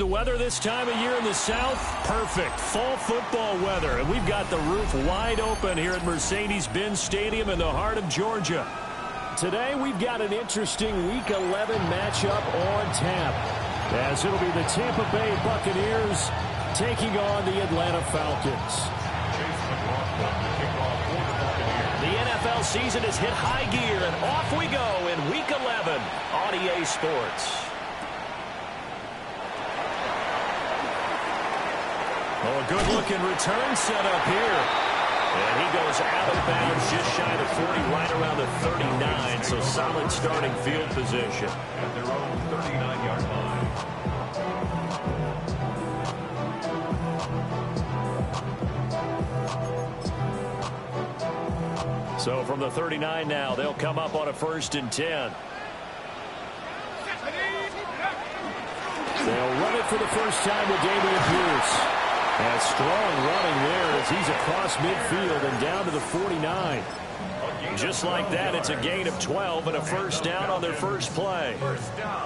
The weather this time of year in the South, perfect. Fall football weather. And we've got the roof wide open here at Mercedes-Benz Stadium in the heart of Georgia. Today we've got an interesting Week 11 matchup on tap, as it'll be the Tampa Bay Buccaneers taking on the Atlanta Falcons. The NFL season has hit high gear, and off we go in Week 11 on EA Sports. Oh, a good-looking return set up here. And he goes out of bounds just shy of 40, right around the 39. So solid starting field position. At their own 39-yard line. So from the 39 now, they'll come up on a 1st and 10. They'll run it for the first time with Dameon Pierce. And strong running there as he's across midfield and down to the 49. Just like that, it's a gain of 12 and a first down on their first play.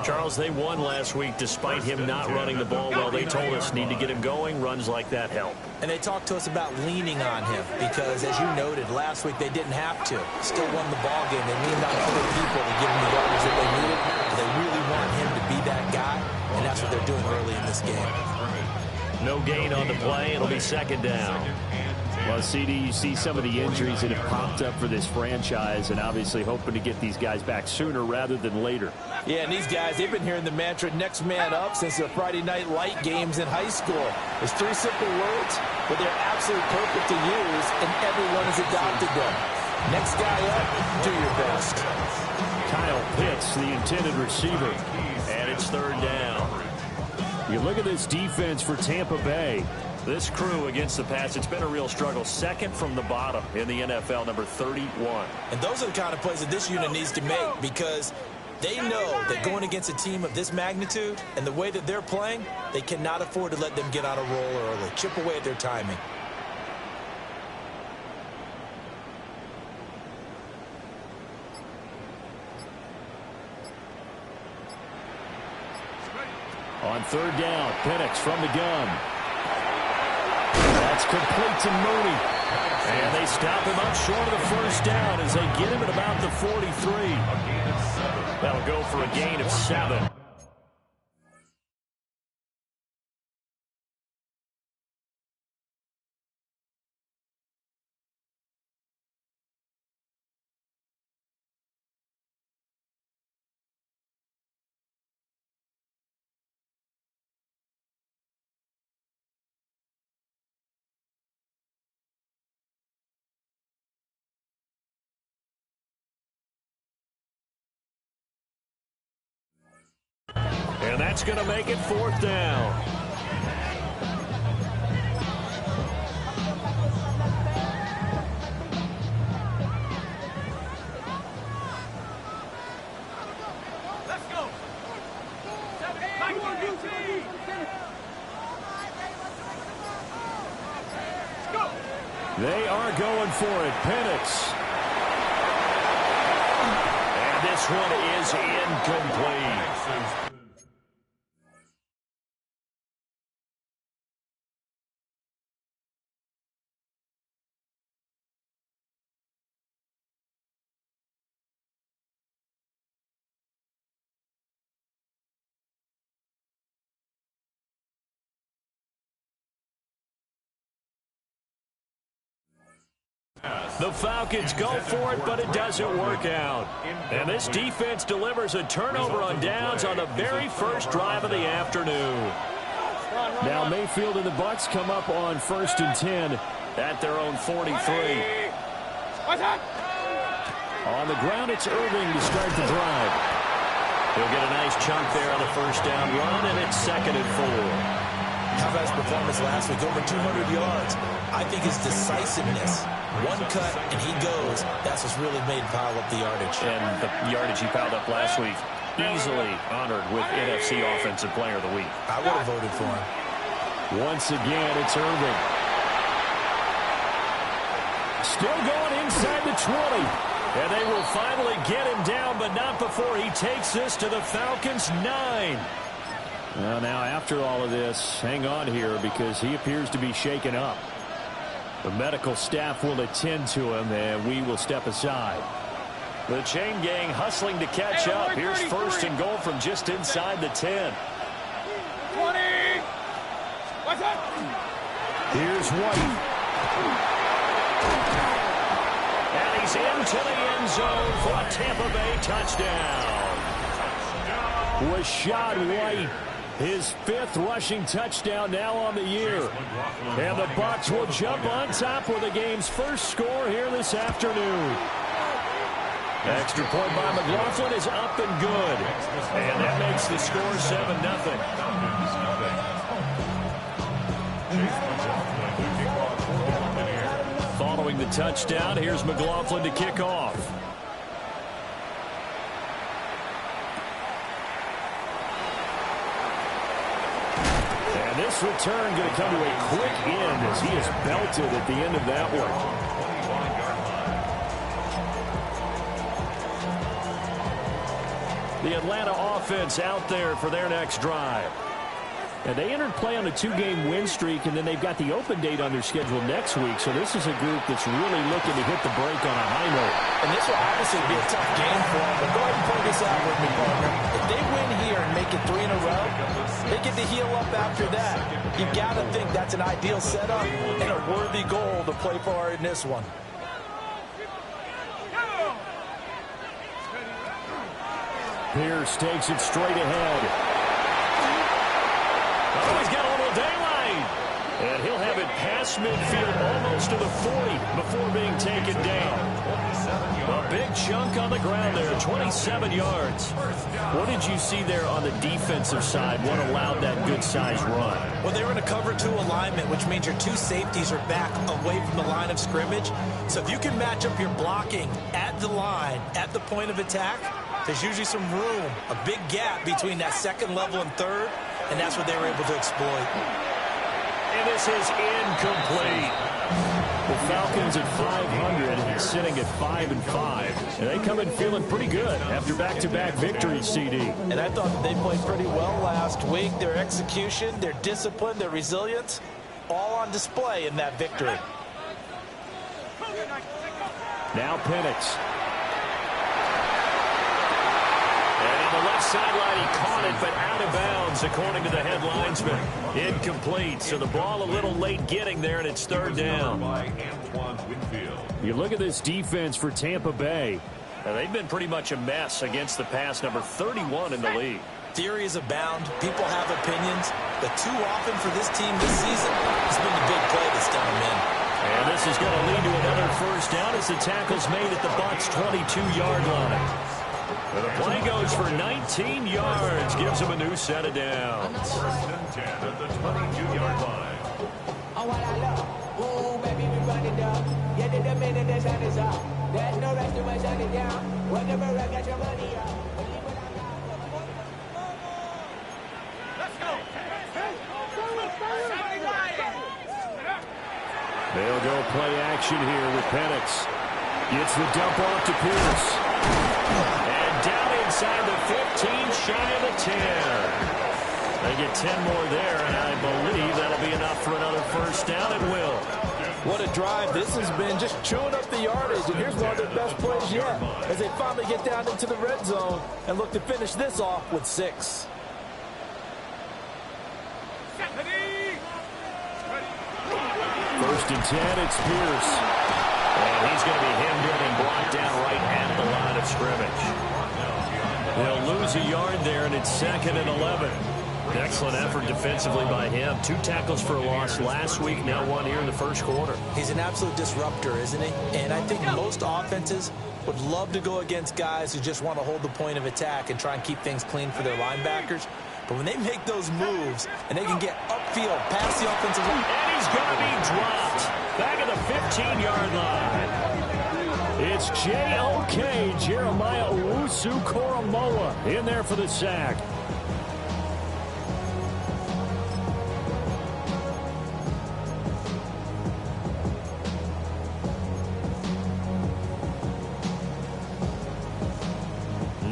Charles, they won last week despite him not running the ball well. They told us need to get him going. Runs like that help. And they talked to us about leaning on him because, as you noted, last week they didn't have to. Still won the ball game. They leaned on other people to give him the yardage that they needed. They really want him to be that guy, and that's what they're doing early in this game. No gain on the play. It'll be 2nd down. Well, CD, you see some of the injuries that have popped up for this franchise, and obviously hoping to get these guys back sooner rather than later. Yeah, and these guys, they've been hearing the mantra, next man up, since the Friday night light games in high school. There's 3 simple words, but they're absolutely perfect to use, and everyone has adopted them. Next guy up, do your best. Kyle Pitts, the intended receiver. And it's 3rd down. You look at this defense for Tampa Bay. This crew against the pass, it's been a real struggle. 2nd from the bottom in the NFL, number 31. And those are the kind of plays that this unit needs to make because they know that going against a team of this magnitude and the way that they're playing, they cannot afford to let them get on a roll early. Chip away at their timing. On 3rd down, Penix from the gun. That's complete to Mooney. And they stop him up short of the first down as they get him at about the 43. That'll go for a gain of 7. And that's going to make it 4th down. Let's go. They are going for it. Penix. And this one is incomplete. The Falcons go for it, but it doesn't work out. And this defense delivers a turnover on downs on the very first drive of the afternoon. Now Mayfield and the Bucs come up on 1st and 10 at their own 43. On the ground, it's Irving to start the drive. He'll get a nice chunk there on the first down run, and it's 2nd and 4. How about his performance last week? Over 200 yards. I think his decisiveness. One cut, and he goes. That's what's really made him pile up the yardage. And the yardage he piled up last week, easily honored with NFC Offensive Player of the Week. I would have voted for him. Once again, it's Irving. Still going inside the 20. And they will finally get him down, but not before he takes this to the Falcons' 9. Well, now after all of this, hang on here because he appears to be shaken up. The medical staff will attend to him, and we will step aside. The chain gang hustling to catch up. Here's first and goal from just inside the 10. 20. What's up? Here's White. And he's into the end zone for a Tampa Bay touchdown. Rashad White, his 5th rushing touchdown now on the year. And the Bucs will jump on top with the game's first score here this afternoon. Extra point by McLaughlin is up and good. And that makes the score 7-0. Following the touchdown, here's McLaughlin to kick off. And this return going to come to a quick end as he is belted at the end of that one. The Atlanta offense out there for their next drive. And they entered play on a 2-game win streak, and then they've got the open date on their schedule next week. So this is a group that's really looking to hit the break on a high note. And this will obviously be a tough game for them. But go ahead and point this out with me, partner. If they win here and make it 3 in a row, they get to heal up after that. You've got to think that's an ideal setup and a worthy goal to play for in this one. Pierce takes it straight ahead. Oh, he's got a little daylight. And he'll have it past midfield almost to the 40 before being taken down. A big chunk on the ground there, 27 yards. What did you see there on the defensive side? What allowed that good-sized run? Well, they were in a cover 2 alignment, which means your 2 safeties are back away from the line of scrimmage. So if you can match up your blocking at the line, at the point of attack, there's usually some room, a big gap between that second level and third, and that's what they were able to exploit. And this is incomplete. The Falcons at 500, sitting at 5-5. And they come in feeling pretty good after back-to-back victories, CD. And I thought that they played pretty well last week. Their execution, their discipline, their resilience, all on display in that victory. Now Penix. And on the left sideline, he caught it, but out of bounds, according to the head linesman. Incomplete, so the ball a little late getting there, and it's 3rd down. You look at this defense for Tampa Bay. They've been pretty much a mess against the pass, number 31 in the league. Theories abound. People have opinions. But too often for this team this season, it's been the big play that's done them in. And this is going to lead to another first down as the tackle's made at the Bucs' 22-yard line. And the play goes for 19 yards, gives them a new set of downs. 1st and 10 at the 22-yard line. Oh, what I love. Ooh, baby, we run it up. Yeah, the minute the sun is up. There's no rest to my shut it down. Whenever I get your money up. Let's go. They'll go play action here with Penix. Gets the dump off to Pierce. And down inside the 15, shy of the 10. They get 10 more there, and I believe that'll be enough for another first down. It will. What a drive this has been, just chewing up the yardage. And here's one of their best plays yet as they finally get down into the red zone and look to finish this off with 6. First and 10, it's Pierce. And he's going to be hemmed in and brought down right at the line of scrimmage. They'll lose a yard there, and it's 2nd and 11. Excellent effort defensively by him. 2 tackles for a loss last week, now 1 here in the first quarter. He's an absolute disruptor, isn't he? And I think most offenses would love to go against guys who just want to hold the point of attack and try and keep things clean for their linebackers. But when they make those moves and they can get upfield past the offensive line. And he's going to be dropped back at the 15-yard line. It's J.O.K. Jeremiah Owusu-Koramoah in there for the sack.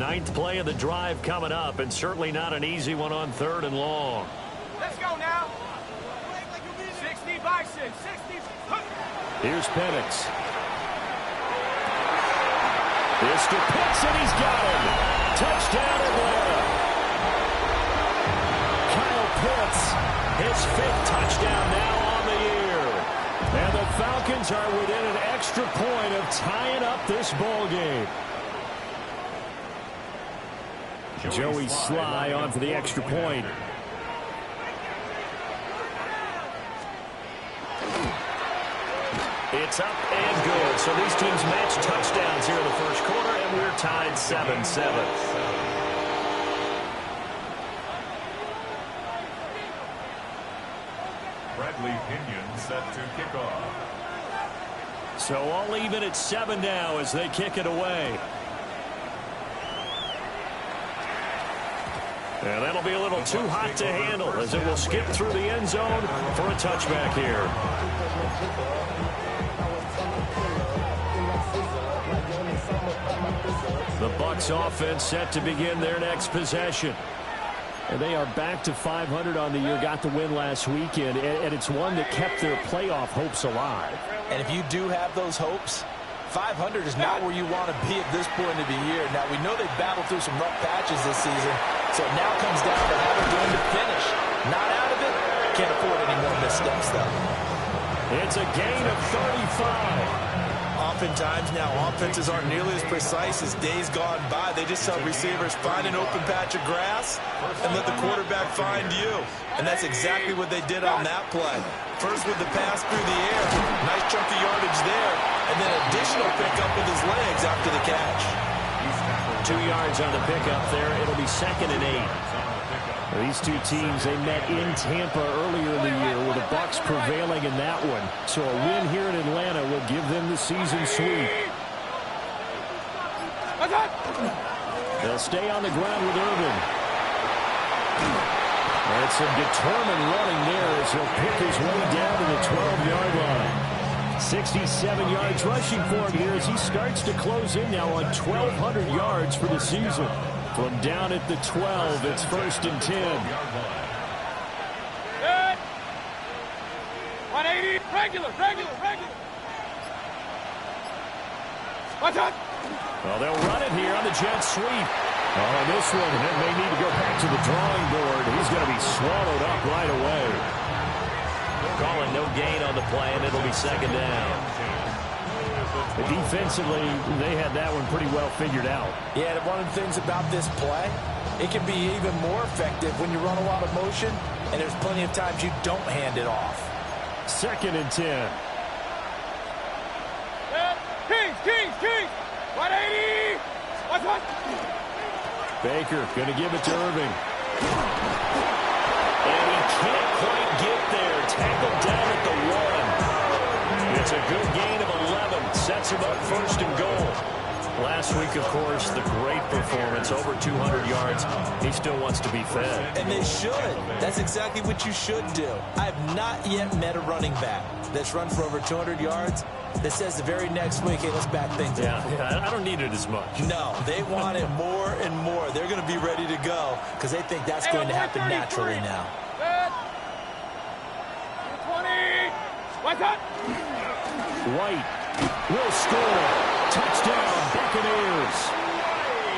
Ninth play of the drive coming up, and certainly not an easy one on 3rd and long. Let's go now. 60 by 6. 60. Here's Penix. This to Pitts, and he's got him. Touchdown, Atlanta. Kyle Pitts, his 5th touchdown now on the year. And the Falcons are within an extra point of tying up this ball game. Joey Sly on for the extra point. It's up and good. So these teams match touchdowns here in the first quarter, and we're tied 7-7. Bradley Pinion set to kick off. So all even at 7 now as they kick it away. And that'll be a little too hot to handle as it will skip through the end zone for a touchback here. The Bucs offense set to begin their next possession. And they are back to 500 on the year, got the win last weekend, and it's one that kept their playoff hopes alive. And if you do have those hopes, 500 is not where you want to be at this point of the year. Now, we know they've battled through some rough patches this season, so it now comes down to how they're going to finish. Not out of it. Can't afford any more missteps, though. It's a gain of 35. Oftentimes now, offenses aren't nearly as precise as days gone by. They just tell receivers, find an open patch of grass and let the quarterback find you. And that's exactly what they did on that play. First with the pass through the air. Nice chunk of yardage there. And then additional pickup with his legs after the catch. 2 yards on the pickup there. It'll be 2nd and 8. These two teams, they met in Tampa earlier in the year with the Bucs prevailing in that one. So a win here in Atlanta will give them the season sweep. They'll stay on the ground with Irvin. And some determined running there as he'll pick his way down to the 12-yard line. 67 yards rushing for him here as he starts to close in now on 1,200 yards for the season. From down at the 12, it's 1st and 10. 180. Regular. Watch out. Well, they'll run it here on the jet sweep. On this one, it may need to go back to the drawing board. He's going to be swallowed up right away. Calling no gain on the play, and it'll be 2nd down. Defensively, they had that one pretty well figured out. Yeah, and one of the things about this play, it can be even more effective when you run a lot of motion, and there's plenty of times you don't hand it off. 2nd and 10. Kings. 180. Watch out. Baker going to give it to Irving. And he can't quite get there. Tackled down at the 1. It's a good gain of 11. Sets him up 1st and goal. Last week, of course, the great performance, over 200 yards. He still wants to be fed. And they should. That's exactly what you should do. I have not yet met a running back that's run for over 200 yards that says the very next week, hey, let's back things up. Yeah, I don't need it as much. No, they want it more and more. They're going to be ready to go because they think that's going to happen naturally now. 20. Watch out. White will score. Touchdown, Buccaneers.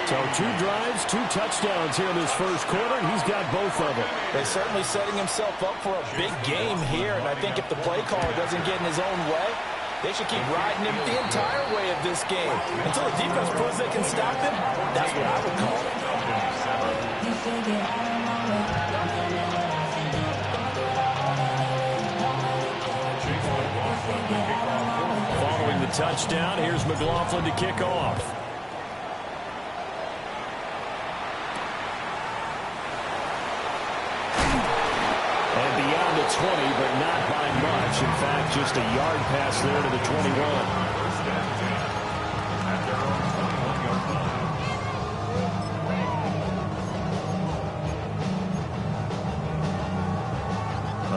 So 2 drives, 2 touchdowns here in this first quarter. He's got both of them. They're certainly setting himself up for a big game here. And I think if the play caller doesn't get in his own way, they should keep riding him the entire way of this game. Until the defense proves they can stop him, that's what I would call it. Following the touchdown, here's McLaughlin to kick off. And beyond the 20, but not by much. In fact, just a yard pass there to the 21.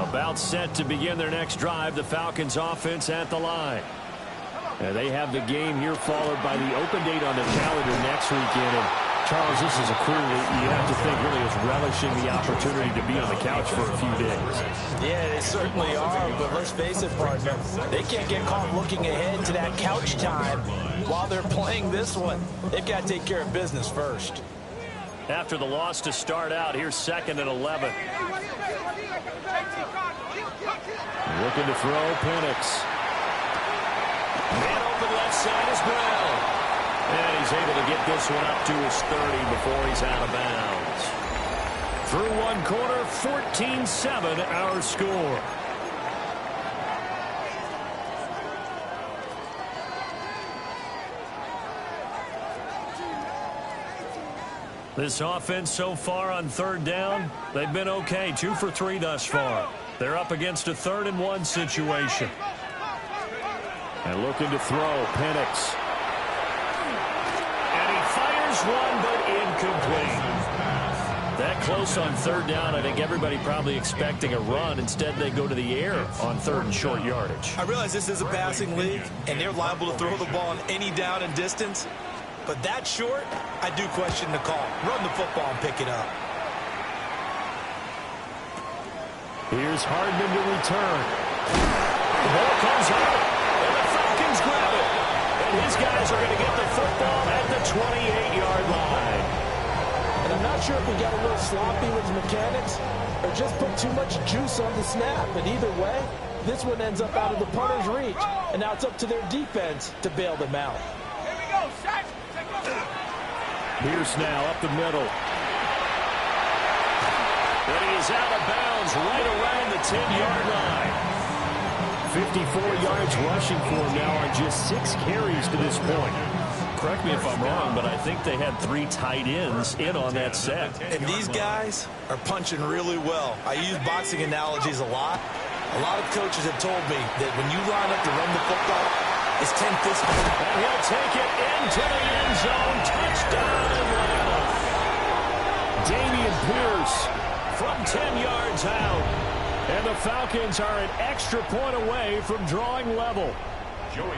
About set to begin their next drive, the Falcons offense at the line. And they have the game here followed by the open date on the calendar next weekend. And Charles, this is a crew that you have to think really is relishing the opportunity to be on the couch for a few days. Yeah, they certainly are, but let's face it, partner, they can't get caught looking ahead to that couch time while they're playing this one. They've got to take care of business first. After the loss to start out, here's 2nd and 11. Looking to throw, Penix. Man open left side is Brown. And he's able to get this one up to his 30 before he's out of bounds. Through one quarter, 14-7 our score. This offense so far on 3rd down, they've been okay. 2 for 3 thus far. They're up against a 3rd and 1 situation. And looking to throw, Penix. One, but incomplete. That close on 3rd down, I think everybody probably expecting a run. Instead, they go to the air on 3rd and short yardage. I realize this is a passing league, and they're liable to throw the ball on any down and distance. But that short, I do question the call. Run the football and pick it up. Here's Hardman to return. The ball comes out, and the Falcons grab it. And his guys are going to get the football at the 28-yard line. And I'm not sure if we got a little sloppy with mechanics or just put too much juice on the snap. But either way, this one ends up out of the punter's reach. And now it's up to their defense to bail them out. Here we go, Shaq. Pierce now up the middle. But he is out of bounds right around the 10-yard line. 54 yards rushing for him now on just 6 carries to this point. Correct me if I'm wrong, but I think they had 3 tight ends in on that set. And these guys are punching really well. I use boxing analogies a lot. A lot of coaches have told me that when you line up to run the football, it's 10 fists. And he'll take it into the end zone. Touchdown Atlanta. Dameon Pierce from 10 yards out. And the Falcons are an extra point away from drawing level.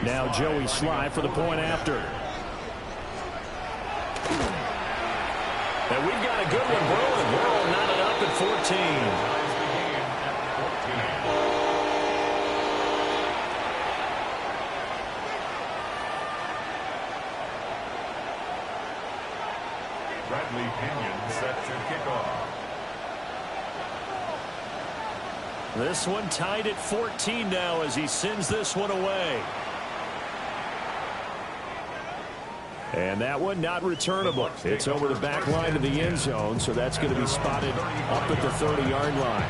Now Joey Sly for the point after. And we've got a good one brewing. We're all knotted up at 14. Bradley Pinion set to kick off. This one tied at 14 now as he sends this one away. And that one not returnable. It's over the back line of the end zone, so that's going to be spotted up at the 30-yard line.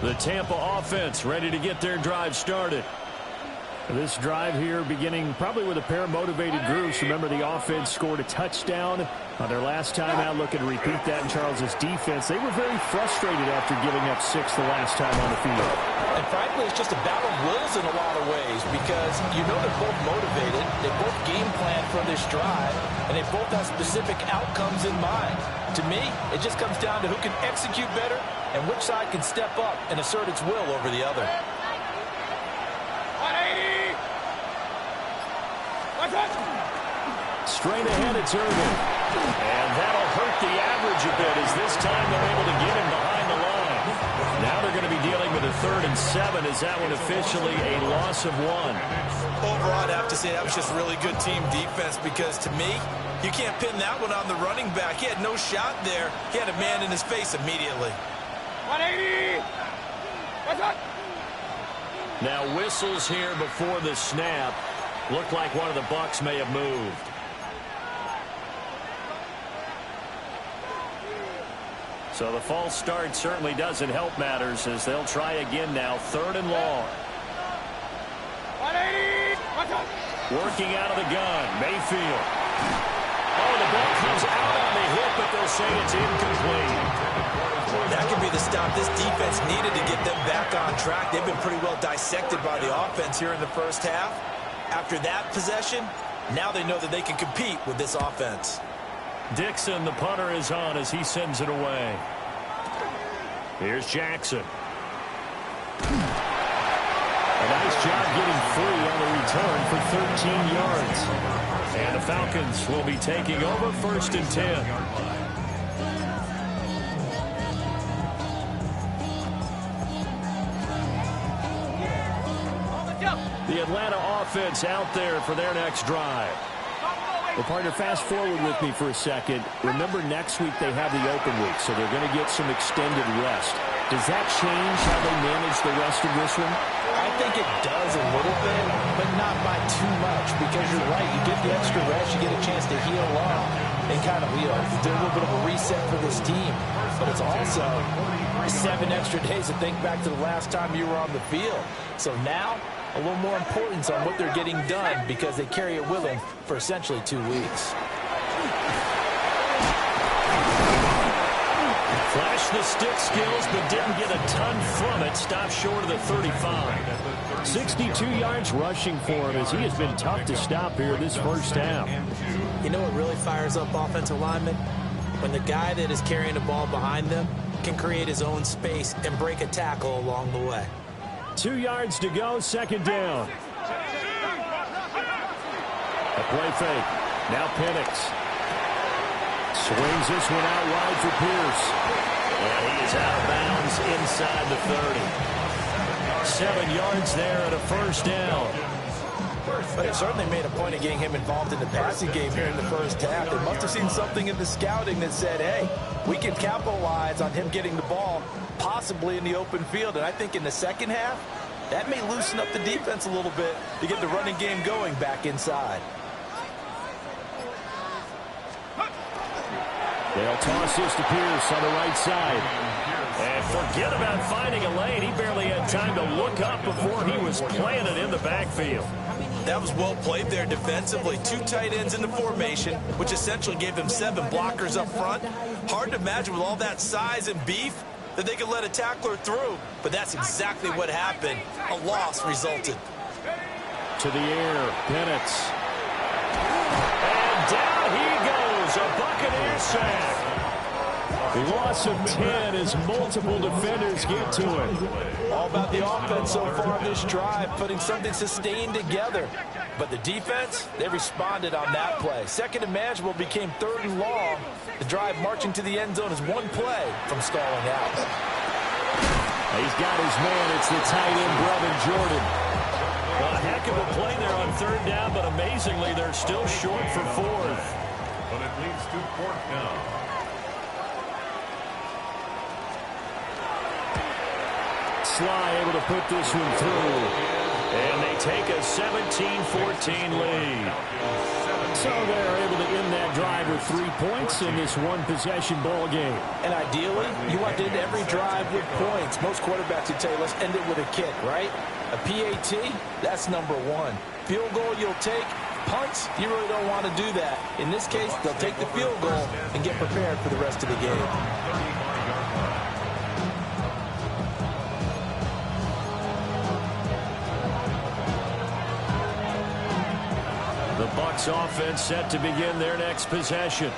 The Tampa offense ready to get their drive started. This drive here beginning probably with a pair of motivated groups. Remember, the offense scored a touchdown on their last time out. Looking to repeat that in Charles's defense. They were very frustrated after giving up 6 the last time on the field. And frankly, it's just a battle of wills in a lot of ways because you know they're both motivated. They both game plan for this drive, and they both have specific outcomes in mind. To me, it just comes down to who can execute better and which side can step up and assert its will over the other. 180. Straight ahead, it's Irvin. And that'll hurt the average a bit as this time they're able to get him behind the line. Now they're going to be dealing with a 3rd and 7. Is that one officially a loss of 1? Overall, I'd have to say that was just really good team defense because to me, you can't pin that one on the running back. He had no shot there. He had a man in his face immediately. 180. Now whistles here before the snap. Looked like one of the Bucs may have moved. So the false start certainly doesn't help matters as they'll try again now. 3rd and long. 180. Working out of the gun. Mayfield. Oh, the ball comes out on the hit, but they'll say it's incomplete. That could be the stop this defense needed to get them back on track. They've been pretty well dissected by the offense here in the first half. After that possession, Now they know that they can compete with this offense. Dixon, the punter, is on as he sends it away. Here's Jackson. A nice job getting free on the return for 13 yards. And the Falcons will be taking over 1st and 10. The Atlanta offense out there for their next drive. Well, partner, fast forward with me for a second. Remember, next week they have the open week, so they're going to get some extended rest. Does that change how they manage the rest of this one? I think it does a little bit, but not by too much, because you're right. You get the extra rest, you get a chance to heal up and kind of, do a little bit of a reset for this team. But it's also 7 extra days to think back to the last time you were on the field. So now, a little more importance on what they're getting done because they carry it with them for essentially 2 weeks. Flashed the stick skills, but didn't get a ton from it. Stopped short of the 35. 62 yards rushing for him as he has been tough to stop here this first half. You know what really fires up offensive linemen? When the guy that is carrying the ball behind them can create his own space and break a tackle along the way. 2 yards to go, 2nd down. A play fake. Now Penix. Swings this one out wide for Pierce. And he is out of bounds inside the 30. 7 yards there and a 1st down. But it certainly made a point of getting him involved in the passing game here in the first half. They must have seen something in the scouting that said, hey, we can capitalize on him getting the ball possibly in the open field. And I think in the second half, that may loosen up the defense a little bit to get the running game going back inside. They'll toss this to Pierce on the right side. And forget about finding a lane. He barely had time to look up before he was planted in the backfield. That was well played there defensively. 2 tight ends in the formation, which essentially gave them 7 blockers up front. Hard to imagine with all that size and beef that they could let a tackler through. But that's exactly what happened. A loss resulted. To the air, Penix. And down he goes, a Buccaneer sack. The loss of 10 as multiple defenders get to him. All about the offense so far on this drive, putting something sustained together. But the defense, they responded on that play. 2nd and manageable became 3rd and long. The drive marching to the end zone is 1 play from stalling out. He's got his man. It's the tight end, Brevin Jordan. Well, a heck of a play there on 3rd down, but amazingly, they're still short for 4th. But it leads to 4th down. Sly able to put this one through. And they take a 17-14 lead. So they're able to end that drive with 3 points in this one-possession ball game. And ideally, you want to end every drive with points. Most quarterbacks would tell you, let's end it with a kick, right? A PAT, that's number 1. Field goal you'll take. Punts, you really don't want to do that. In this case, they'll take the field goal and get prepared for the rest of the game. The Bucs offense set to begin their next possession.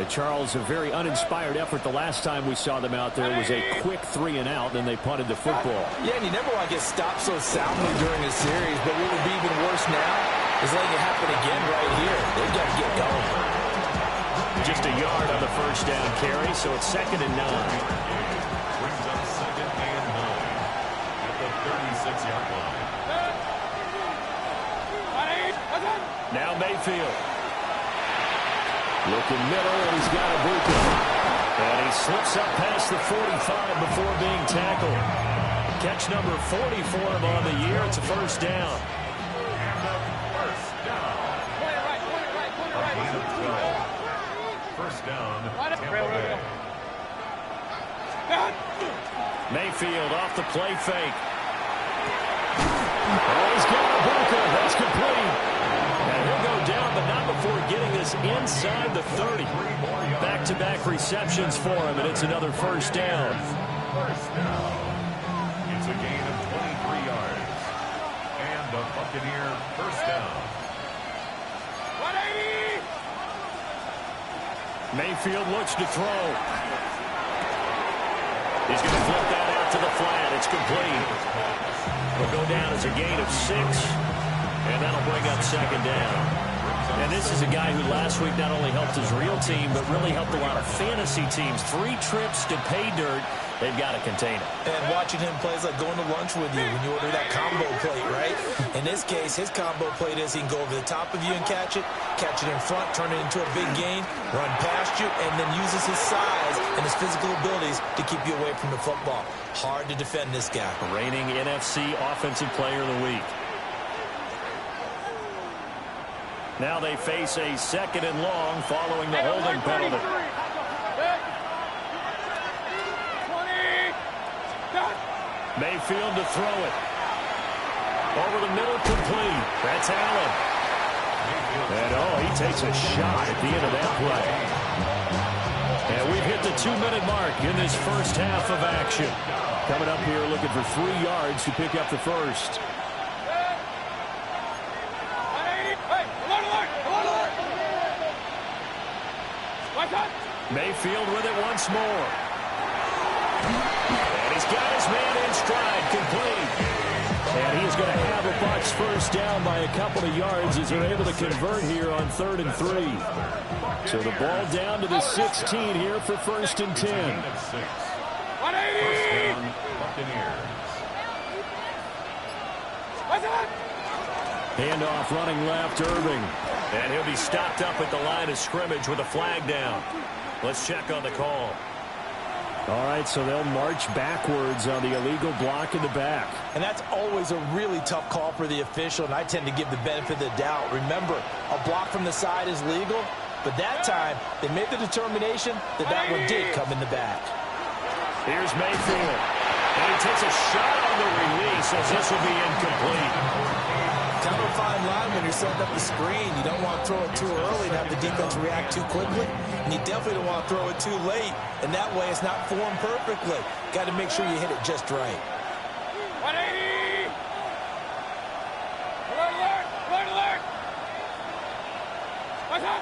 Charles, a very uninspired effort the last time we saw them out there. It was a quick 3 and out, then they punted the football. Yeah, and you never want to get stopped so soundly during a series, but what would be even worse now is letting it happen again right here. They've got to get going. Just a yard on the 1st down carry, so it's 2nd and 9. Brings up 2nd and 9 at the 36-yard line. Now Mayfield. Looking middle, and he's got a Bucs. And he slips up past the 45 before being tackled. Catch number 40 for him on the year. It's a 1st down. First down, Tampa Bay. Mayfield off the play fake. Oh, he's got a Bucs. That's complete. And he'll go down, but not before getting this inside the 30. Back-to-back receptions for him, and it's another 1st down. First down. It's a gain of 23 yards. And a Buccaneer 1st down. Mayfield looks to throw. He's going to flip that out to the flat. It's complete. Will go down as a gain of 6, and that'll bring up second down. And this is a guy who last week not only helped his real team, but really helped a lot of fantasy teams. 3 trips to pay dirt. They've got to contain it. And watching him play is like going to lunch with you when you order that combo plate, right? In this case, his combo plate is he can go over the top of you and catch it in front, turn it into a big gain, run past you, and then uses his size and his physical abilities to keep you away from the football. Hard to defend this guy. Reigning NFC Offensive Player of the Week. Now they face a 2nd and long following the holding penalty. Mayfield to throw it. Over the middle, complete. That's Allen. And, he takes a shot at the end of that play. And we've hit the 2-minute mark in this first half of action. Coming up here looking for 3 yards to pick up the first. Mayfield with it once more. And he's got his man in stride, complete. And he's going to have a Bucs first down by a couple of yards as they're able to convert here on 3rd and 3. So the ball down to the 16 here for 1st and 10. Handoff running left, Irving. And he'll be stopped up at the line of scrimmage with a flag down. Let's check on the call. All right, so they'll march backwards on the illegal block in the back. And that's always a really tough call for the official, and I tend to give the benefit of the doubt. Remember, a block from the side is legal, but that time they made the determination that that one did come in the back. Here's Mayfield. And he takes a shot on the release as this will be incomplete. Kind of a fine line when you're setting up the screen. You don't want to throw it too early and have the defense react too quickly. And you definitely don't want to throw it too late. And that way it's not formed perfectly. Got to make sure you hit it just right. 180! Alert, alert! Alert, alert! What's up?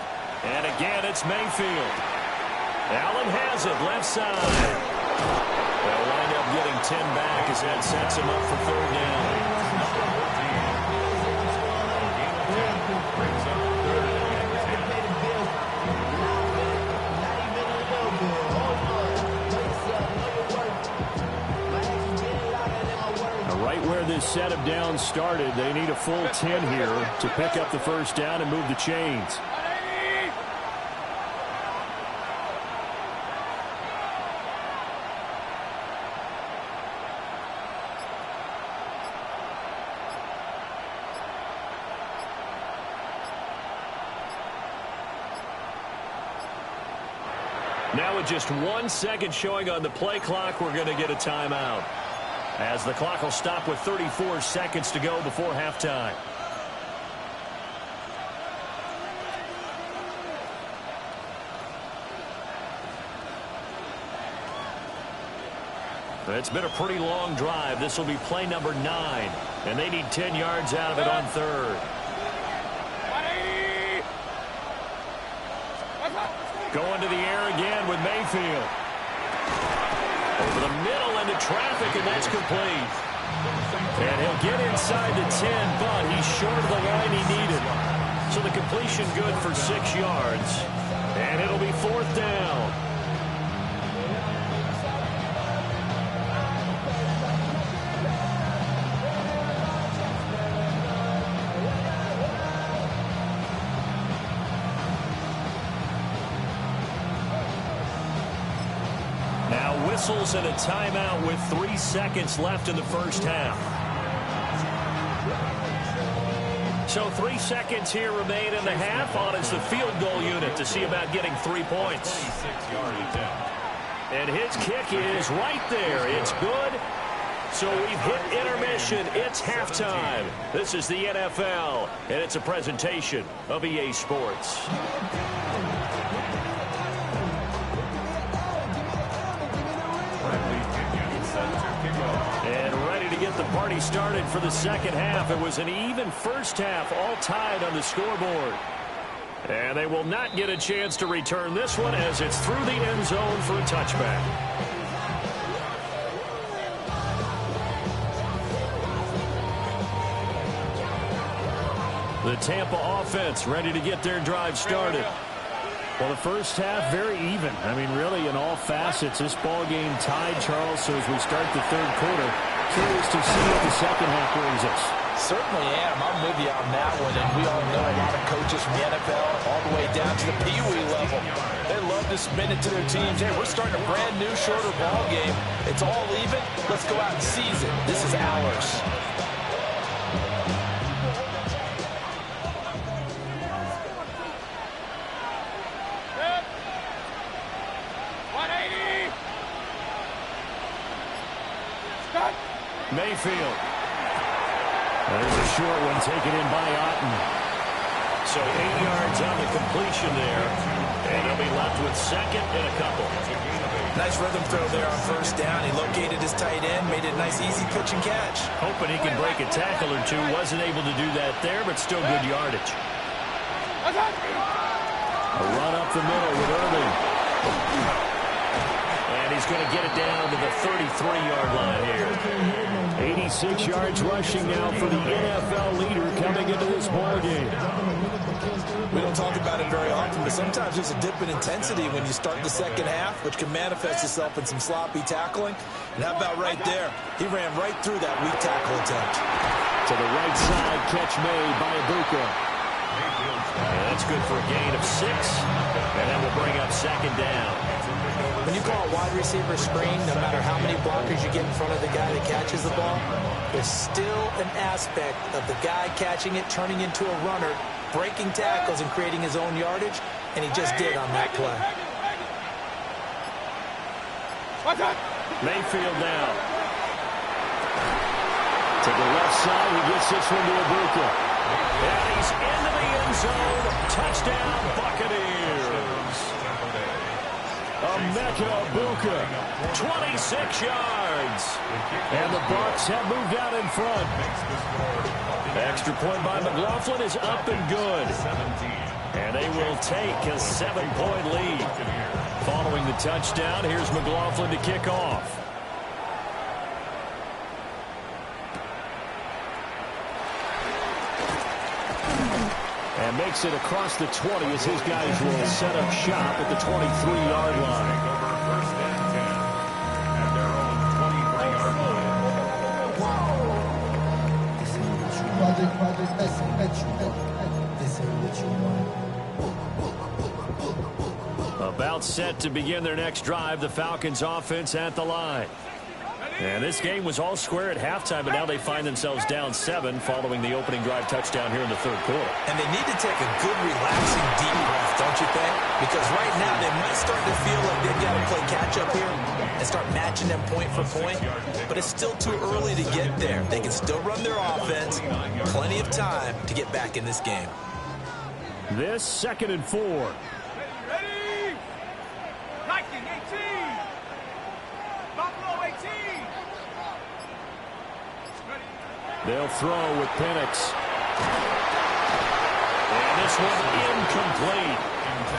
And again, it's Mayfield. Allen has it, left side. They'll wind up getting 10 back as that sets him up for 3rd down. Right where this set of downs started, they need a full 10 here to pick up the first down and move the chains. Now with just 1 second showing on the play clock, we're going to get a timeout, as the clock will stop with 34 seconds to go before halftime. It's been a pretty long drive. This will be play number 9, and they need 10 yards out of it on 3rd. Going to the air again with Mayfield. Over the middle into traffic, and that's complete. And he'll get inside the 10, but he's short of the line he needed. So the completion good for 6 yards. And it'll be 4th down. Whistles and a timeout with 3 seconds left in the first half. So 3 seconds here remain in the half. On is the field goal unit to see about getting 3 points. And his kick is right there. It's good. So we've hit intermission. It's halftime. This is the NFL, and it's a presentation of EA Sports. And ready to get the party started for the second half. It was an even first half, all tied on the scoreboard. And they will not get a chance to return this one as it's through the end zone for a touchback. The Tampa offense ready to get their drive started. Well, the first half, very even. I mean, really, in all facets, this ball game tied, Charles. So as we start the third quarter, curious to see what the second half brings us. Certainly am. I'm with you on that one. And we all know a lot of coaches from the NFL all the way down to the Pee-wee level. They love to spin it to their teams. Hey, we're starting a brand new, shorter ball game. It's all even. Let's go out and seize it. This is ours. Mayfield. There's a short one taken in by Otten. So 8 yards on the completion there. And he'll be left with second and a couple. Nice rhythm throw there on first down. He located his tight end, made it a nice easy pitch and catch. Hoping he can break a tackle or two. Wasn't able to do that there, but still good yardage. A run up the middle with Irving. And he's going to get it down to the 33-yard line here. 86 yards rushing now for the NFL leader coming into this ball game. We don't talk about it very often, but sometimes there's a dip in intensity when you start the second half, which can manifest itself in some sloppy tackling. And how about right there? He ran right through that weak tackle attempt. To the right side, catch made by Ibuka. And that's good for a gain of 6. And that will bring up second down. When you call a wide receiver screen, no matter how many blockers you get in front of the guy that catches the ball, there's still an aspect of the guy catching it, turning into a runner, breaking tackles and creating his own yardage, and he just did on that play. Mayfield now. To the left side, he gets this one to Ibuka. And he's into the end zone. Touchdown, Buccaneers. Emeka Ibuka, 26 yards. and the Bucs have moved out in front. Extra point by McLaughlin is up and good. And they will take a 7-point lead. Following the touchdown, here's McLaughlin to kick off. And makes it across the 20 as his guys will set up shop at the 23-yard line. About set to begin their next drive, the Falcons offense at the line. And this game was all square at halftime, but now they find themselves down 7 following the opening drive touchdown here in the third quarter. And they need to take a good, relaxing, deep breath, don't you think? Because right now they might start to feel like they've got to play catch-up here and start matching them point for point. But it's still too early to get there. They can still run their offense. Plenty of time to get back in this game. This 2nd and 4. Ready? Viking 18. Buffalo 18. They'll throw with Penix. And this one incomplete.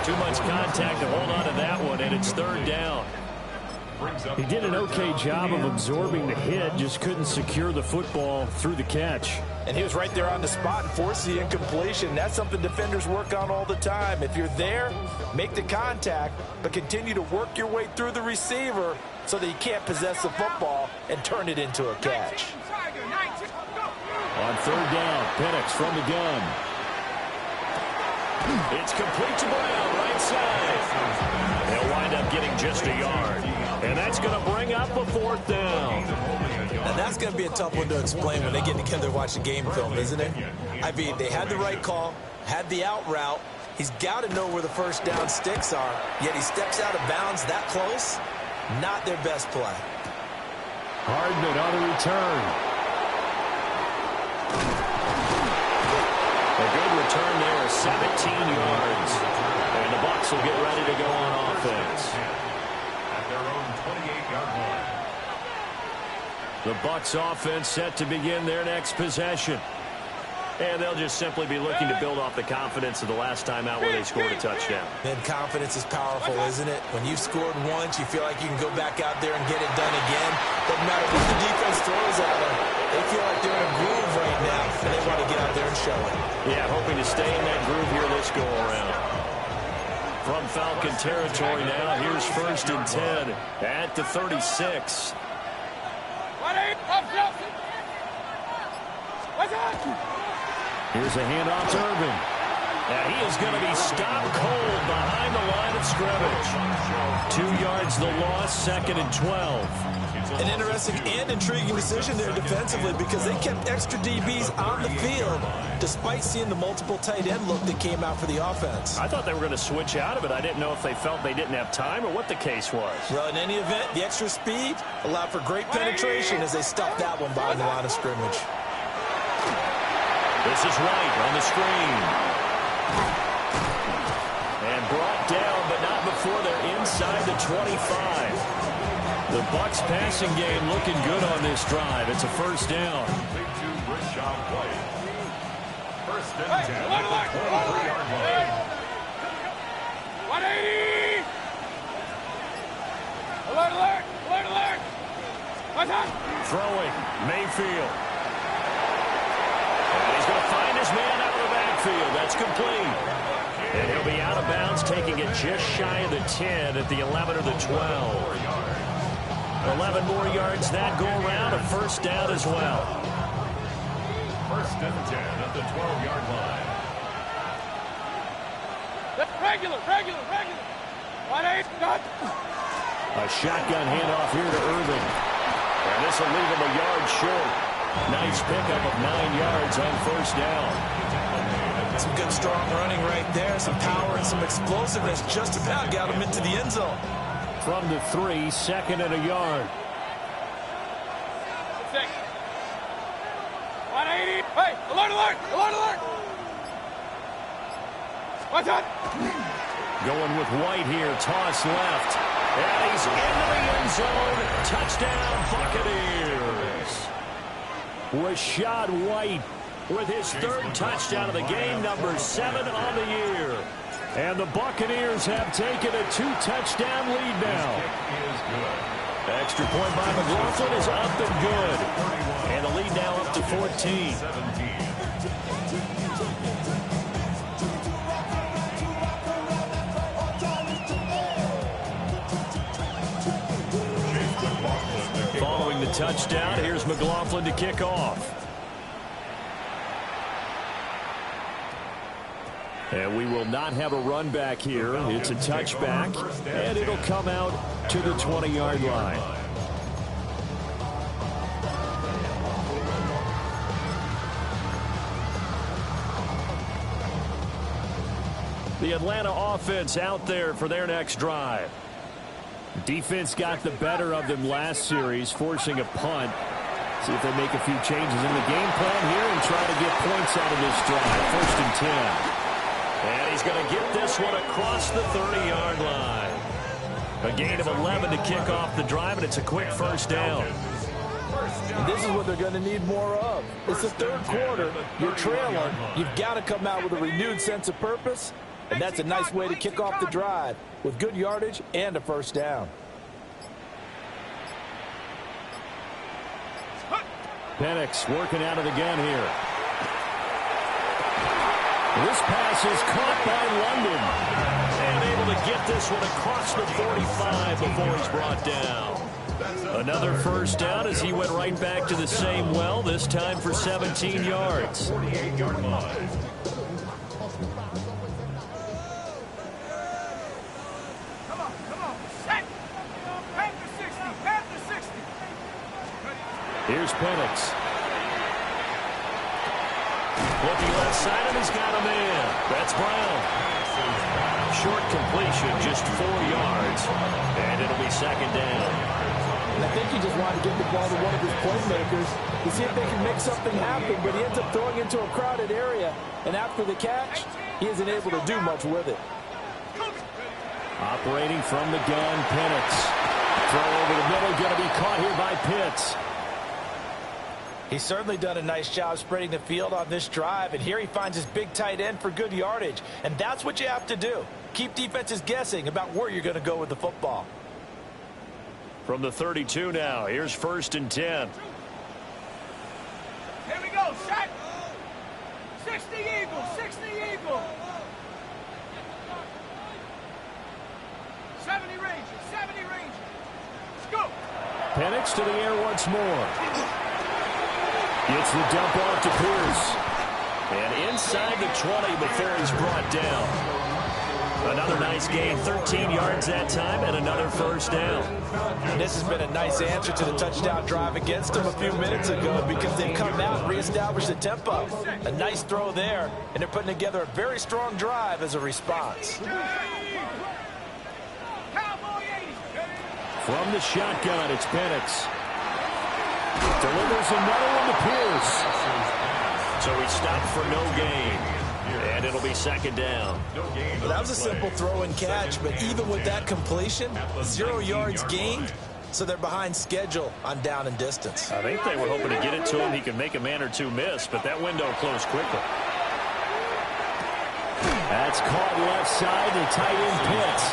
Too much contact to hold on to that one, and it's 3rd down. He did an okay job of absorbing the hit, just couldn't secure the football through the catch. And he was right there on the spot and forced the incompletion. That's something defenders work on all the time. If you're there, make the contact, but continue to work your way through the receiver so that you can't possess the football and turn it into a catch. On 3rd down, Penix from the gun. It's complete to Brown, right side. They'll wind up getting just a yard. And that's going to bring up a 4th down. Now that's going to be a tough one to explain when they get together and watch the game film, isn't it? I mean, they had the right call, had the out route. He's got to know where the first down sticks are, yet he steps out of bounds that close. Not their best play. Hardman on the return. A good return there, 17 yards. And the Bucs will get ready to go on offense. At their own 28-yard line. The Bucs offense set to begin their next possession. And they'll just simply be looking to build off the confidence of the last time out where they scored a touchdown. And confidence is powerful, isn't it? When you've scored once, you feel like you can go back out there and get it done again. Doesn't matter what the defense throws at them. They feel like they're in a groove right now, and they want to get out there and show it. Yeah, hoping to stay in that groove here this go-around. From Falcon territory now, here's 1st and 10 at the 36. Here's a handoff to Irvin. Now he is going to be stopped cold behind the line of scrimmage. 2 yards the loss, 2nd and 12. An interesting and intriguing decision there defensively because they kept extra DBs on the field despite seeing the multiple tight end look that came out for the offense. I thought they were going to switch out of it. I didn't know if they felt they didn't have time or what the case was. Well, in any event, the extra speed allowed for great penetration as they stuffed that one behind the line of scrimmage. This is White on the screen. And brought down, but not before they're inside the 25. The Bucs passing game looking good on this drive. It's a 1st down. 1st and 10 at the 23-yard line. 180! Alert, alert! Alert, alert! What's up? Throwing, Mayfield. And he's going to find his man out of the backfield. That's complete. And he'll be out of bounds, taking it just shy of the 10 at the 11 or the 12. 11 more yards that go around, a 1st down as well. 1st and 10 at the 12-yard line. Regular. 180, got. A shotgun handoff here to Irvin. And this will leave him a yard short. Nice pickup of 9 yards on 1st down. Some good strong running right there, some power and some explosiveness just about got him into the end zone. From the 3, 2nd and a yard. 180. Hey, alert, alert, alert, alert. What's up? Going with White here, toss left. And he's into the end zone. Touchdown, Buccaneers. Rashad White with his 3rd touchdown of the game, number 7 on the year. And the Buccaneers have taken a 2-touchdown lead now. Extra point by McLaughlin is up and good. And the lead now up to 14. Following the touchdown, here's McLaughlin to kick off. And we will not have a run back here. It's a touchback, and it'll come out to the 20-yard line. The Atlanta offense out there for their next drive. Defense got the better of them last series, forcing a punt. See if they make a few changes in the game plan here and try to get points out of this drive. 1st and 10. And he's going to get this one across the 30-yard line. A gain of 11 to kick off the drive, and it's a quick 1st down. And this is what they're going to need more of. It's the 3rd quarter. You're trailing. You've got to come out with a renewed sense of purpose, and that's a nice way to kick off the drive with good yardage and a 1st down. Penix working out of the gun here. This pass is caught by London. And able to get this one across the 45 before he's brought down. Another 1st down as he went right back to the same well, this time for 17 yards. 48-yard line. Come on. Set. Panther 60. Panther 60. Here's Penix. Looking left side, and he's got him in. That's Brown. Short completion, just 4 yards, and it'll be 2nd down. And I think he just wanted to get the ball to one of his playmakers to see if they can make something happen, but he ends up throwing into a crowded area, and after the catch, he isn't able to do much with it. Operating from the gun, Penix. Throw over the middle, going to be caught here by Pitts. He's certainly done a nice job spreading the field on this drive, and here he finds his big tight end for good yardage. And that's what you have to do. Keep defenses guessing about where you're going to go with the football. From the 32 now, here's 1st and 10. Here we go, set. 60 Eagle, 60 Eagle. 70 Ranger, 70 Ranger. Let's go. Penix to the air once more. Gets the dump off to Pierce. And inside the 20 before he's brought down. Another nice gain, 13 yards that time, and another 1st down. And this has been a nice answer to the touchdown drive against them a few minutes ago because they've come out and reestablished the tempo. A nice throw there, and they're putting together a very strong drive as a response. From the shotgun, it's Penix. Delivers another one to Pierce. So he stopped for no gain. And it'll be 2nd down. Well, that was a simple throw and catch, but even with that completion, 0 yards gained, so they're behind schedule on down and distance. I think they were hoping to get it to him. He could make a man or two miss, but that window closed quickly. That's caught left side to tight end Pitts.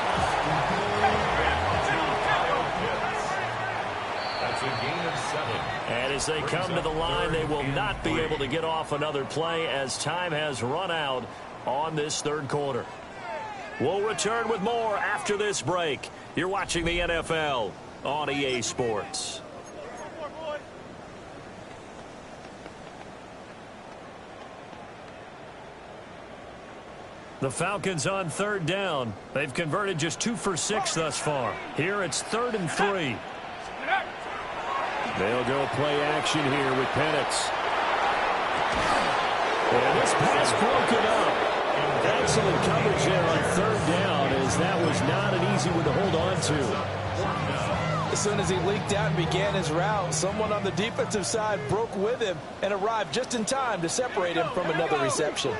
That's a gain of 7. And as they come to the line, they will not be able to get off another play as time has run out on this 3rd quarter. We'll return with more after this break. You're watching the NFL on EA Sports. The Falcons on 3rd down. They've converted just 2 for 6 thus far. Here it's 3rd and 3. They'll go play action here with Penix. And this pass broken up. Excellent coverage there on 3rd down, as that was not an easy one to hold on to. As soon as he leaked out and began his route, someone on the defensive side broke with him and arrived just in time to separate him from another reception.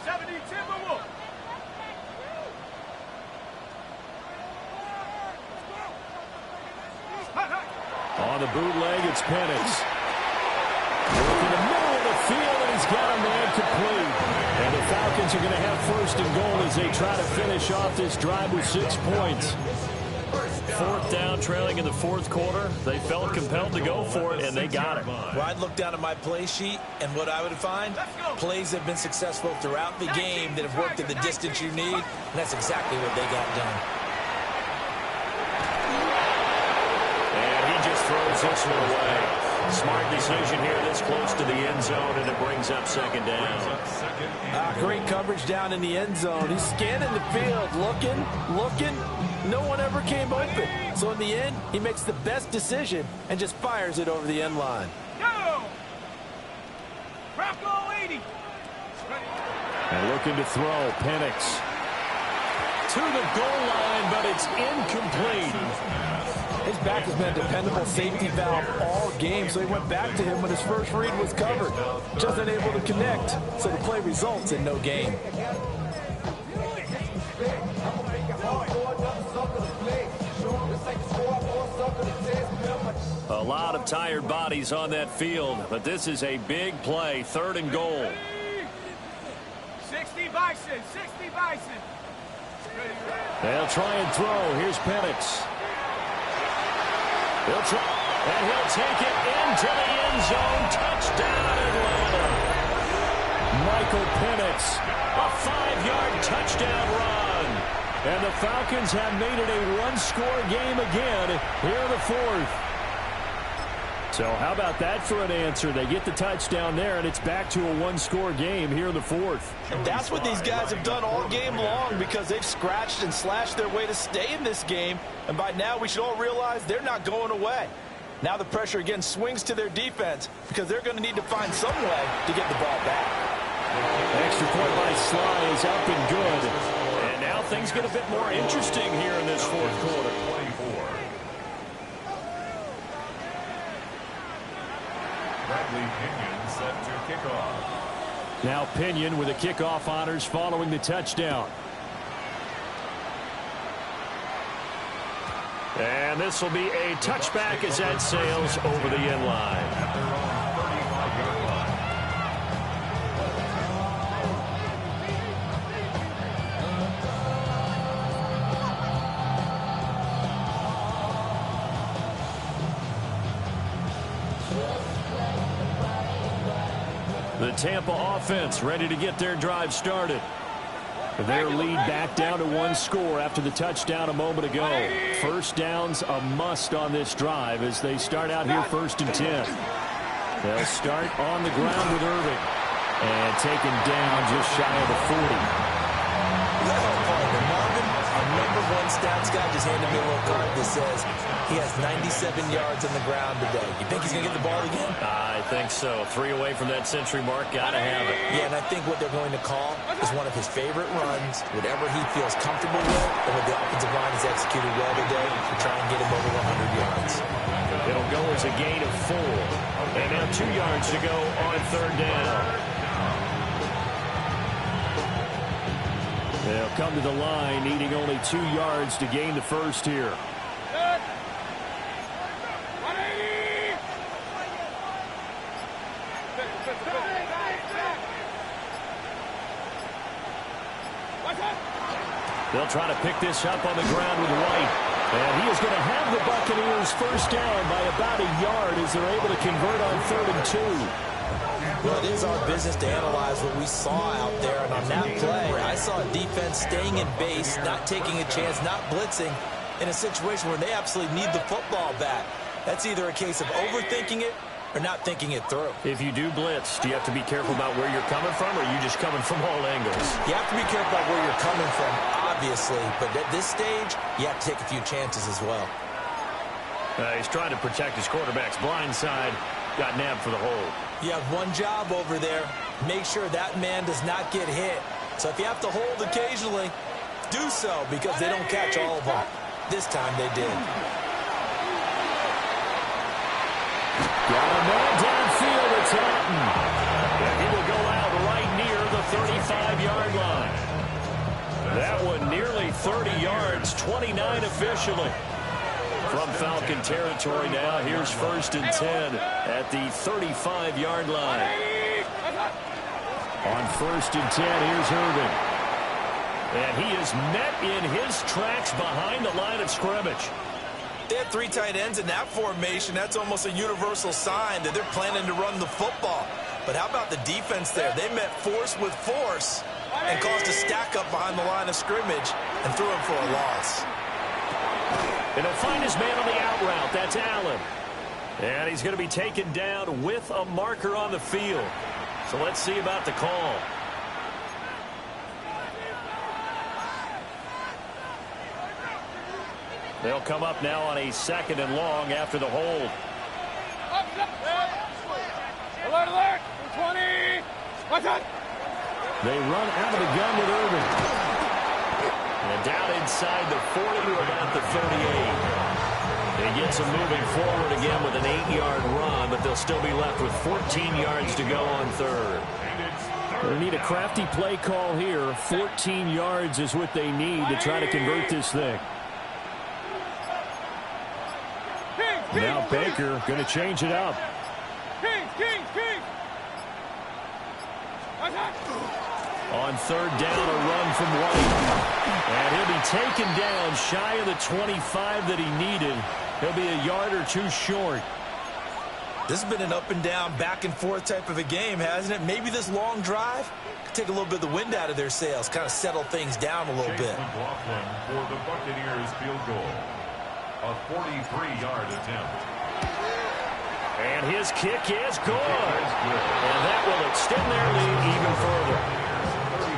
70 Timberwolves. On the bootleg, it's Penix. Working in the middle of the field, and he's got a man complete. And the Falcons are going to have 1st and goal as they try to finish off this drive with 6 points. 4th down, trailing in the 4th quarter. They felt compelled to go for it, and they got it. Well, I'd look down at my play sheet, and what I would find, plays have been successful throughout the game that have worked at the distance you need, and that's exactly what they got done. Throws this one away. Smart decision here this close to the end zone, and it brings up 2nd down. Great coverage down in the end zone. He's scanning the field, looking. No one ever came open. So in the end, he makes the best decision and just fires it over the end line. Go! Bronco 80. And looking to throw, Penix. To the goal line, but it's incomplete. His back has been a dependable safety valve all game, so he went back to him when his first read was covered. Just unable to connect, so the play results in no gain. A lot of tired bodies on that field, but this is a big play, 3rd and goal. 60 Bison, 60 Bison. They'll try and throw. Here's Penix. He'll try, and he'll take it into the end zone. Touchdown, Atlanta. Michael Penix, a 5-yard touchdown run. And the Falcons have made it a 1-score game again here in the 4th. So how about that for an answer? They get the touchdown there, and it's back to a 1-score game here in the 4th. And that's what these guys have done all game long because they've scratched and slashed their way to stay in this game. And by now, we should all realize they're not going away. Now the pressure again swings to their defense because they're going to need to find some way to get the ball back. Extra point by Sly is up and good. And now things get a bit more interesting here in this 4th quarter. 24. Bradley Pinion set to kick off. Now Pinion with the kickoff honors following the touchdown. And this will be a touchback as that sails over the end line. The Tampa offense ready to get their drive started. Their lead back down to one score after the touchdown a moment ago. First down's a must on this drive as they start out here 1st and 10. They'll start on the ground with Irving. And taken down just shy of the 40. Marvin, our #1 stats guy, just handed me a little card that says he has 97 yards on the ground today. You think he's going to get the ball again? I think so. 3 away from that century mark. Got to have it. Yeah, and I think what they're going to call is one of his favorite runs, whatever he feels comfortable with, and what the offensive line has executed well today to try and get him over 100 yards. It'll go as a gain of 4. And now 2 yards to go on 3rd down. They'll come to the line, needing only 2 yards to gain the first here. They'll try to pick this up on the ground with White. And he is going to have the Buccaneers first down by about a yard as they're able to convert on 3rd and 2. Well, it is our business to analyze what we saw out there, and on that play, I saw a defense staying in base, not taking a chance, not blitzing, in a situation where they absolutely need the football back. That's either a case of overthinking it or not thinking it through. If you do blitz, do you have to be careful about where you're coming from, or are you just coming from all angles? You have to be careful about where you're coming from, obviously, but at this stage, you have to take a few chances as well. He's trying to protect his quarterback's blind side. Got nabbed for the hold. You have one job over there. Make sure that man does not get hit. So if you have to hold occasionally, do so because they don't catch all of them. This time they did. Got a man downfield. It's Hatton. And he will go out right near the 35-yard line. That one nearly 30 yards, 29 officially. From Falcon territory now, here's 1st and 10 at the 35-yard line. On 1st and 10, here's Irving. And he is met in his tracks behind the line of scrimmage. They have 3 tight ends in that formation. That's almost a universal sign that they're planning to run the football. But how about the defense there? They met force with force and caused a stack up behind the line of scrimmage and threw him for a loss. And he'll find his man on the out route. That's Allen. And he's going to be taken down with a marker on the field. So let's see about the call. They'll come up now on a 2nd and long after the hold. Alert, alert! 20! Watch out! They run out of the gun with Irving. And down inside the 40 to about the 38. He gets them moving forward again with an 8-yard run, but they'll still be left with 14 yards to go on 3rd. They need a crafty play call here. 14 yards is what they need to try to convert this thing. Now Baker going to change it up. Kings! On 3rd down, a run from White. And he'll be taken down shy of the 25 that he needed. He'll be a yard or 2 short. This has been an up and down, back and forth type of a game, hasn't it? Maybe this long drive could take a little bit of the wind out of their sails, kind of settle things down a little bit. McLaughlin for the Buccaneers field goal. A 43-yard attempt. And his kick is good. And that will extend their lead even further.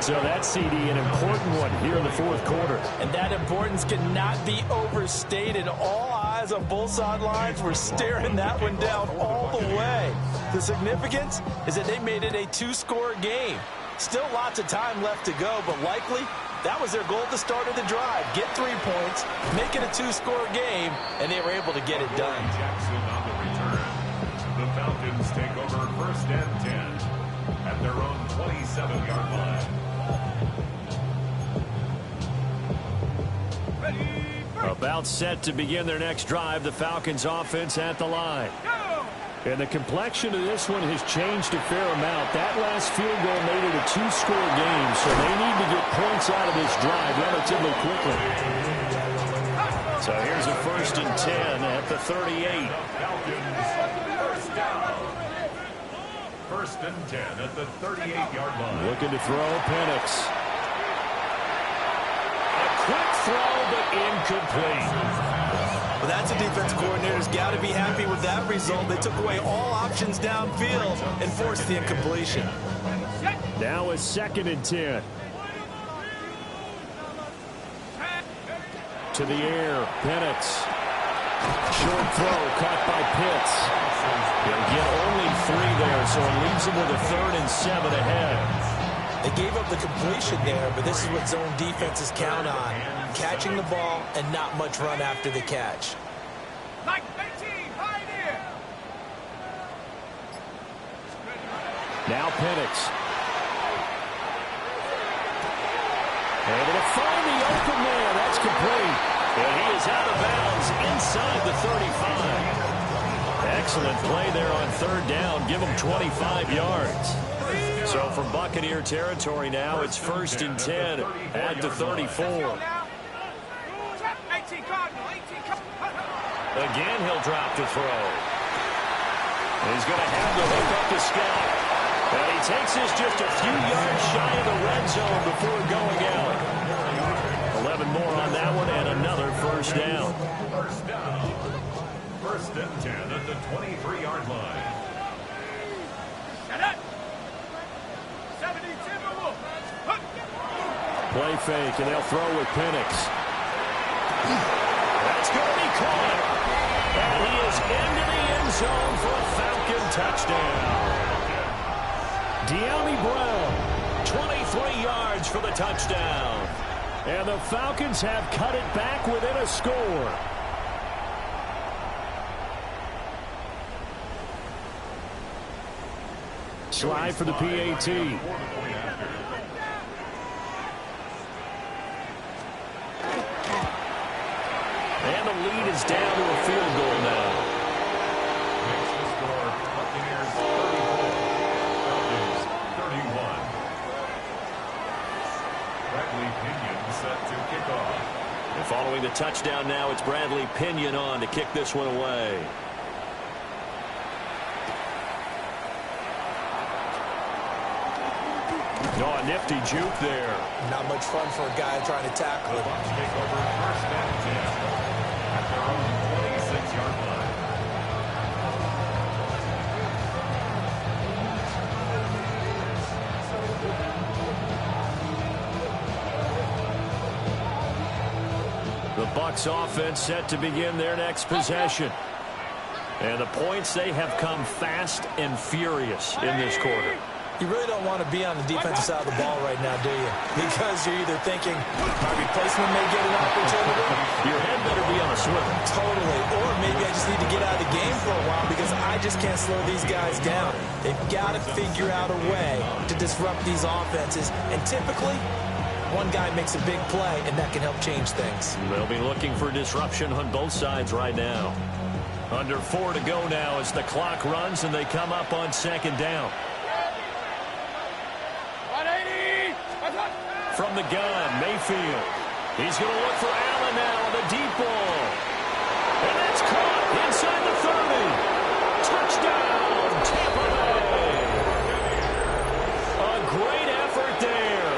So that CD, an important one here in the 4th quarter. And that importance cannot be overstated. All eyes on both sidelines were staring that one down all the way. The significance is that they made it a 2-score game. Still lots of time left to go, but likely that was their goal at the start of the drive. Get 3 points, make it a 2-score game, and they were able to get it done. Jackson on the return. The Falcons take over 1st and 10 at their own 27-yard line. About set to begin their next drive, the Falcons offense at the line. And the complexion of this one has changed a fair amount. That last field goal made it a 2-score game, so they need to get points out of this drive relatively quickly. So here's a 1st and 10 at the 38. First and 10 at the 38-yard line. Looking to throw, Penix. A quick throw, but incomplete. Well, that's a defense coordinator's got to be happy with that result. They took away all options downfield and forced the incompletion. Now it's 2nd and 10. To the air, Penix. Short throw caught by Pitts. He'll get only 3 there, so it leaves him with a 3rd and 7 ahead. They gave up the completion there, but this is what zone defenses count on. Catching the ball and not much run after the catch. Like 18, right here. Now Penix. Able to find the open man. That's complete. And he is out of bounds inside the 35. Excellent play there on 3rd down. Give him 25 yards. So from Buccaneer territory now, it's 1st and 10 at the 34. Again, he'll drop the throw. He's going to have to hook up the Scott. And he takes this just a few yards shy of the red zone before going out. 11 more on that one and another 1st down. First down. 1st and 10 at the 23-yard line. Play fake, and they'll throw with Penix. That's going to be caught. And he is into the end zone for a Falcon touchdown. De'Ami Brown, 23 yards for the touchdown. And the Falcons have cut it back within a score. Slide for the PAT. And the lead is down to a field goal now. Makes the score Buccaneers 34, Falcons 31. Bradley Pinion set to kick off. And following the touchdown now, it's Bradley Pinion on to kick this one away. Oh, a nifty juke there. Not much fun for a guy trying to tackle him. Bucs take over 1st and 10 at their own 26-yard line. The Bucs offense set to begin their next possession. And the points, they have come fast and furious in this quarter. You really don't want to be on the defensive side of the ball right now, do you? Because you're either thinking, my replacement may get an opportunity. Your head better be on a swivel. Totally. Or maybe I just need to get out of the game for a while because I just can't slow these guys down. They've got to figure out a way to disrupt these offenses. And typically, one guy makes a big play, and that can help change things. They'll be looking for disruption on both sides right now. Under 4 to go now as the clock runs, and they come up on 2nd down. From the gun, Mayfield. He's going to look for Allen now on the deep ball. And that's caught inside the 30. Touchdown, Tampa Bay. A great effort there.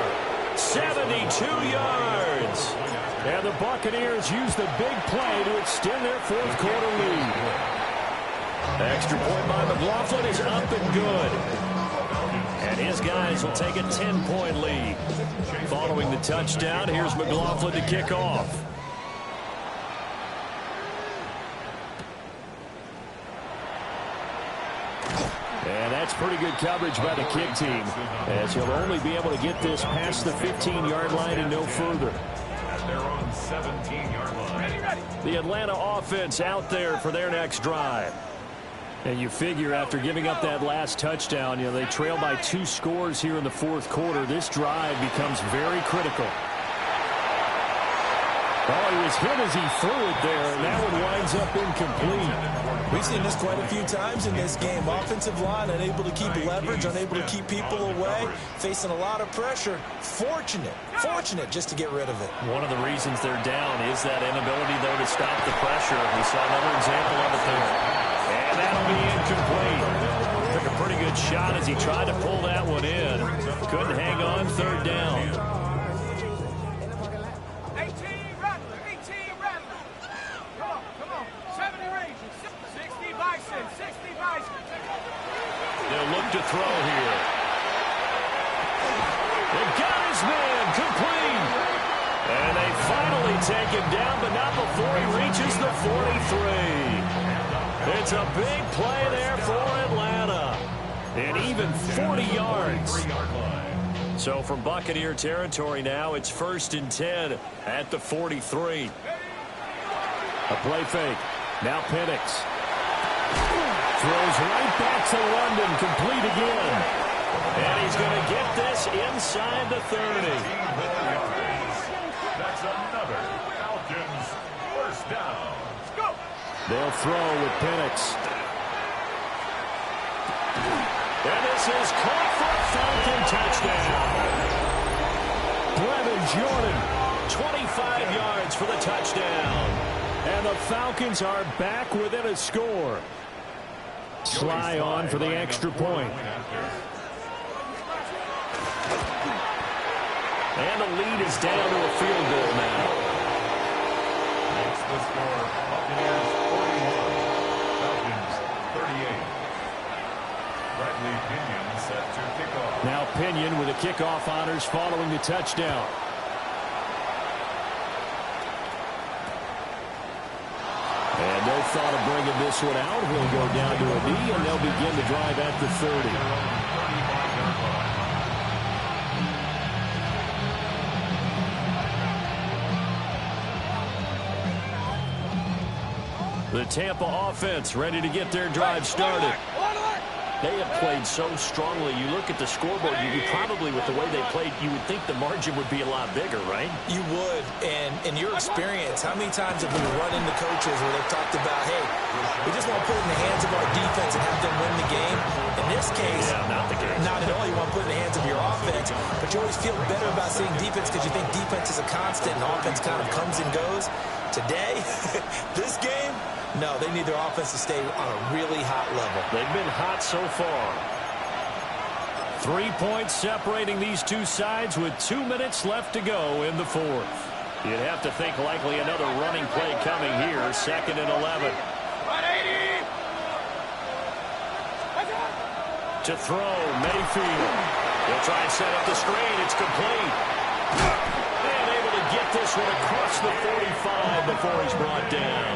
72 yards. And the Buccaneers use the big play to extend their 4th quarter lead. Extra point by McLaughlin is up and good. And his guys will take a 10-point lead. Following the touchdown, here's McLaughlin to kick off. And that's pretty good coverage by the kick team, as he'll only be able to get this past the 15-yard line and no further. At their own 17-yard line. The Atlanta offense out there for their next drive. And you figure after giving up that last touchdown, they trail by 2 scores here in the 4th quarter. This drive becomes very critical. Oh, he was hit as he threw it there, and that one winds up incomplete. We've seen this quite a few times in this game. Offensive line unable to keep leverage, unable to keep people away, facing a lot of pressure. Fortunate just to get rid of it. One of the reasons they're down is that inability, though, to stop the pressure. We saw another example of it there. And that'll be incomplete. Took a pretty good Good shot as he tried to pull that one in. Couldn't hang on third down. 18 Rattler, 18 Rattler. Come on. 70 Rangers, 60 Bison, 60 Bison. They'll look to throw here. They've got his man complete. And they finally take him down, but not before he reaches the 43. It's a big play there for Atlanta. And even 40 yards. So from Buccaneer territory now, it's 1st and 10 at the 43. A play fake. Now Penix. Throws right back to London. Complete again. And he's going to get this inside the 30. That's another Falcons first down. They'll throw with Penix. And this is caught for a Falcon touchdown. Brevin Jordan. 25 yards for the touchdown. And the Falcons are back within a score. Sly on for the extra point. And the lead is down to a field goal now. Makes the score Buccaneers 41, Falcons 38. Bradley Pinion set to kick off. Now Pinion with the kickoff honors following the touchdown. And no thought of bringing this one out. He'll go down to a knee, and they'll begin the drive at the 30. The Tampa offense ready to get their drive started. They have played so strongly. You look at the scoreboard, you probably, with the way they played, you would think the margin would be a lot bigger, right? You would. And in your experience, how many times have we run into coaches where they've talked about, hey, we just want to put it in the hands of our defense and have them win the game? In this case, not the case. Not at all. You want to put it in the hands of your offense, but you always feel better about seeing defense because you think defense is a constant and offense kind of comes and goes. Today, this game, no, they need their offense to stay on a really hot level. They've been hot so far. 3 points separating these two sides with 2 minutes left to go in the fourth. You'd have to think likely another running play coming here. 2nd and 11. To throw, Mayfield. He'll try and set up the screen. It's complete. And able to get this one across the 45 before he's brought down.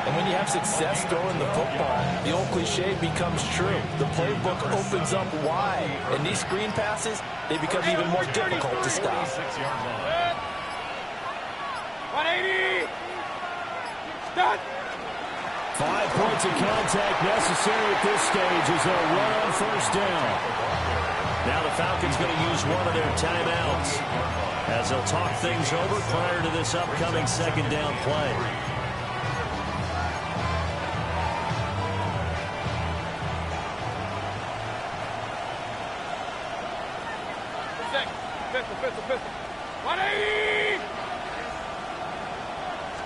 And when you have success throwing the football, the old cliche becomes true. The playbook opens up wide. And these screen passes, they become even more difficult to stop. 180. Done. 5 points of contact necessary at this stage as they'll run on first down. Now the Falcons going to use one of their timeouts as they'll talk things over prior to this upcoming 2nd down play. Pistol. 180.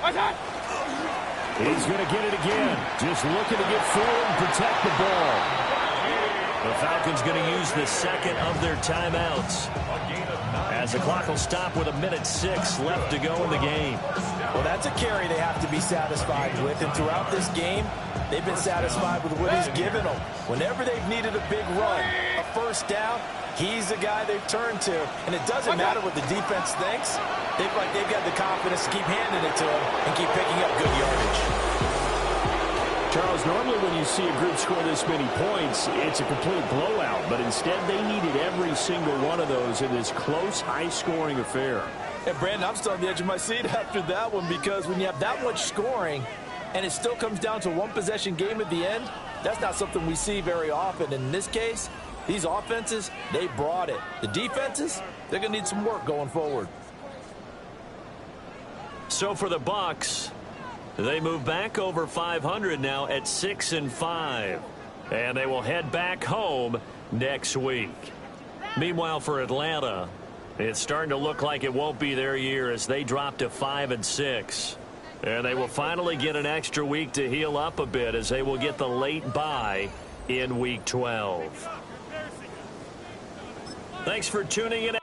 What's that? He's going to get it again. Just looking to get forward and protect the ball. The Falcons going to use the 2nd of their timeouts as the clock will stop with 1:06 left to go in the game. Well, that's a carry they have to be satisfied with. And throughout this game, they've been satisfied with what he's given them. Whenever they've needed a big run, a first down, he's the guy they've turned to. And it doesn't matter what the defense thinks. They've got the confidence to keep handing it to him and keep picking up good yardage. Charles, normally when you see a group score this many points, it's a complete blowout. But instead, they needed every single one of those in this close, high-scoring affair. And, Brandon, I'm still on the edge of my seat after that one because when you have that much scoring and it still comes down to a one-possession game at the end, that's not something we see very often. In this case, these offenses, they brought it. The defenses, they're going to need some work going forward. So for the Bucs, they move back over 500 now at 6-5. And they will head back home next week. Meanwhile, for Atlanta, it's starting to look like it won't be their year as they drop to 5-6. And they will finally get an extra week to heal up a bit as they will get the late bye in Week 12. Thanks for tuning in.